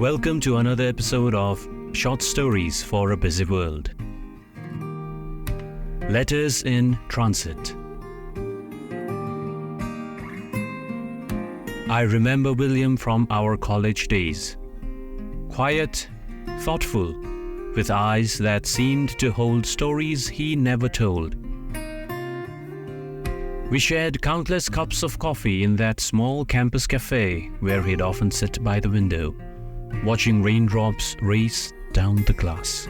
Welcome to another episode of Short Stories for a Busy World. Letters in Transit. I remember William from our college days. Quiet, thoughtful, with eyes that seemed to hold stories he never told. We shared countless cups of coffee in that small campus cafe where he'd often sit by the window, watching raindrops race down the glass.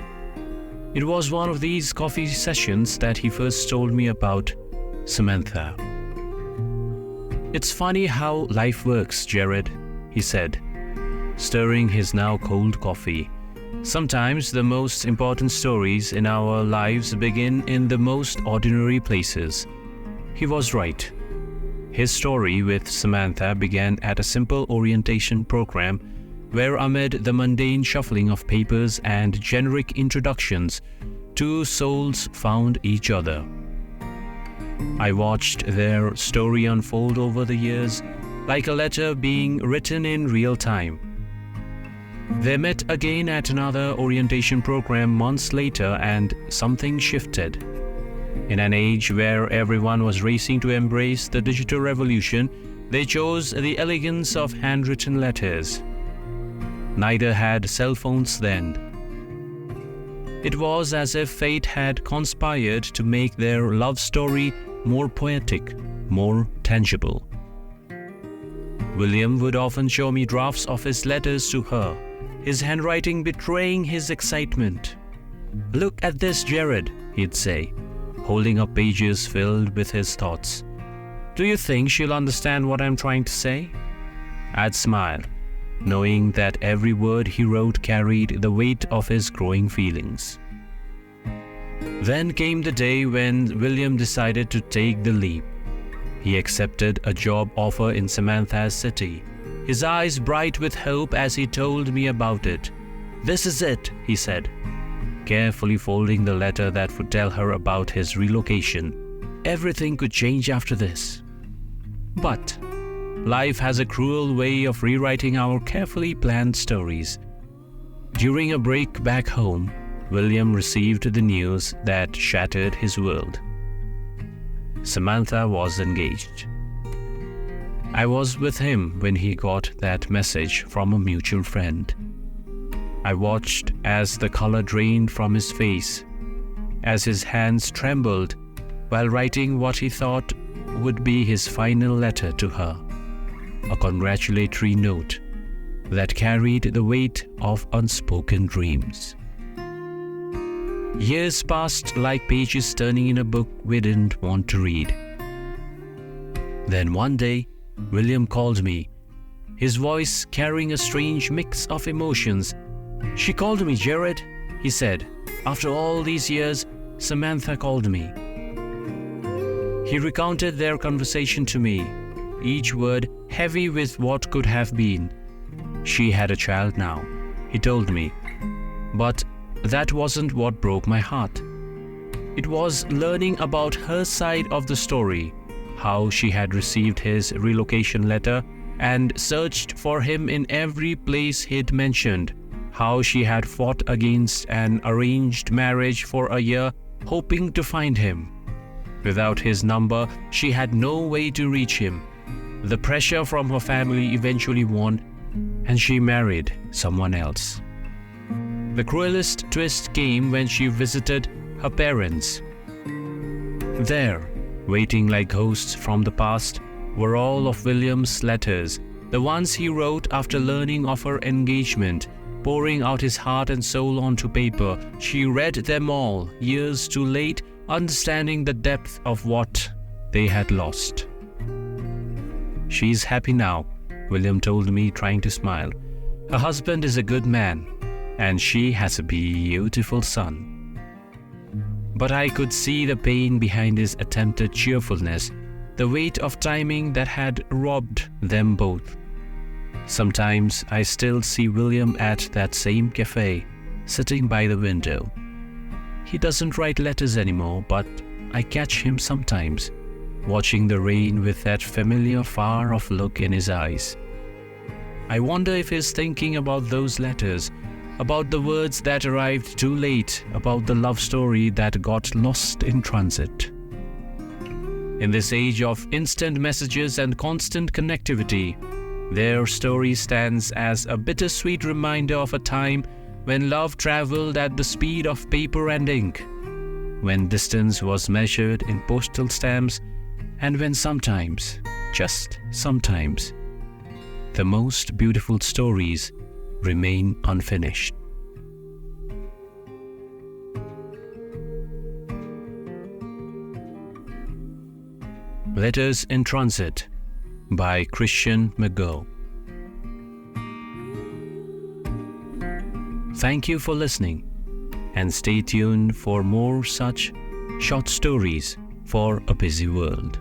It was one of these coffee sessions that he first told me about Samantha. "It's funny how life works, Jared," he said, stirring his now cold coffee. "Sometimes the most important stories in our lives begin in the most ordinary places." He was right. His story with Samantha began at a simple orientation program where, amid the mundane shuffling of papers and generic introductions, two souls found each other. I watched their story unfold over the years, like a letter being written in real time. They met again at another orientation program months later, and something shifted. In an age where everyone was racing to embrace the digital revolution, they chose the elegance of handwritten letters. Neither had cell phones then. It was as if fate had conspired to make their love story more poetic, more tangible. William would often show me drafts of his letters to her, his handwriting betraying his excitement. "Look at this, Jared," he'd say, holding up pages filled with his thoughts. "Do you think she'll understand what I'm trying to say?" I'd smile, knowing that every word he wrote carried the weight of his growing feelings. Then came the day when William decided to take the leap. He accepted a job offer in Samantha's city, his eyes bright with hope as he told me about it. "This is it," he said, carefully folding the letter that would tell her about his relocation. "Everything could change after this." But life has a cruel way of rewriting our carefully planned stories. During a break back home, William received the news that shattered his world. Samantha was engaged. I was with him when he got that message from a mutual friend. I watched as the color drained from his face, as his hands trembled while writing what he thought would be his final letter to her, a congratulatory note that carried the weight of unspoken dreams. Years passed like pages turning in a book we didn't want to read. Then one day, William called me, his voice carrying a strange mix of emotions. "She called me, Jared," he said. "After all these years, Samantha called me." He recounted their conversation to me, each word heavy with what could have been. She had a child now, he told me. But that wasn't what broke my heart. It was learning about her side of the story, how she had received his relocation letter and searched for him in every place he'd mentioned, how she had fought against an arranged marriage for a year, hoping to find him. Without his number, she had no way to reach him. The pressure from her family eventually won, and she married someone else. The cruelest twist came when she visited her parents. There, waiting like ghosts from the past, were all of William's letters, the ones he wrote after learning of her engagement, pouring out his heart and soul onto paper. She read them all, years too late, understanding the depth of what they had lost. "She's happy now," William told me, trying to smile. "Her husband is a good man, and she has a beautiful son." But I could see the pain behind his attempted cheerfulness, the weight of timing that had robbed them both. Sometimes I still see William at that same cafe, sitting by the window. He doesn't write letters anymore, but I catch him sometimes, watching the rain with that familiar far-off look in his eyes. I wonder if he's thinking about those letters, about the words that arrived too late, about the love story that got lost in transit. In this age of instant messages and constant connectivity, their story stands as a bittersweet reminder of a time when love traveled at the speed of paper and ink, when distance was measured in postal stamps, and when sometimes, just sometimes, the most beautiful stories remain unfinished. Letters in Transit by Christian McGough. Thank you for listening, and stay tuned for more such short stories for a busy world.